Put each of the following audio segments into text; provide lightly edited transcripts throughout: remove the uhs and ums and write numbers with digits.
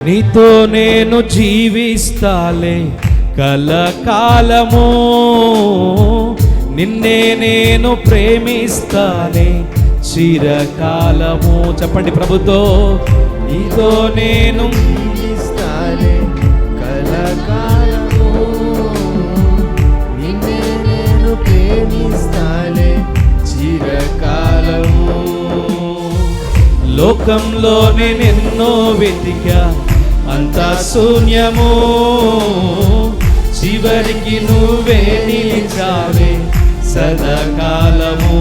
నీతో నేను జీవిస్తాలే కలకాలము, నిన్నే నేను ప్రేమిస్తానే చిరకాలము. చెప్పండి ప్రభుతో, నీతో నేను జీవిస్తాలే కలకాలము, నిన్నే నేను ప్రేమిస్తాలే చిరకాలము. లోకంలో నేనెన్నో వెతికా అంతా శూన్యము, చివరికి నువ్వే నిలిచావే సదాకాలము.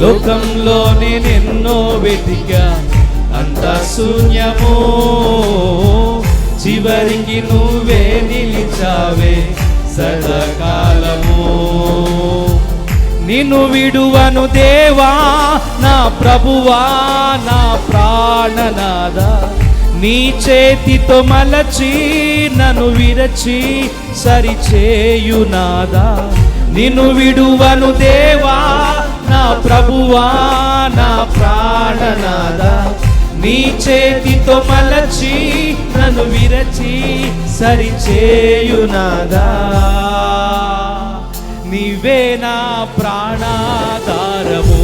లోకంలో నేనెన్నో వెతికా అంతా శూన్యము, చివరికి నువ్వే నిలిచావే సదాకాలము. నిన్ను విడువను దేవా నా ప్రభువా నా ప్రాణనాదా, నీ చేతితో మలచి నన్ను విరచి సరిచేయునాదా. నిన్ను విడువను దేవా నా ప్రభువా నా ప్రాణనాదా, నీ చేతితో మలచి నన్ను విరచి సరిచేయునాదా. నీవే నా ప్రాణాధారము,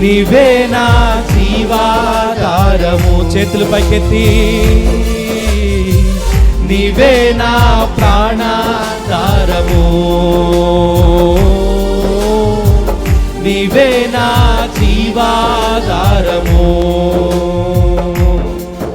నీవే నా జీవాధారము. చేతులు పైకెత్తి, నీవే నా ప్రాణాధారము, నీవే నా జీవా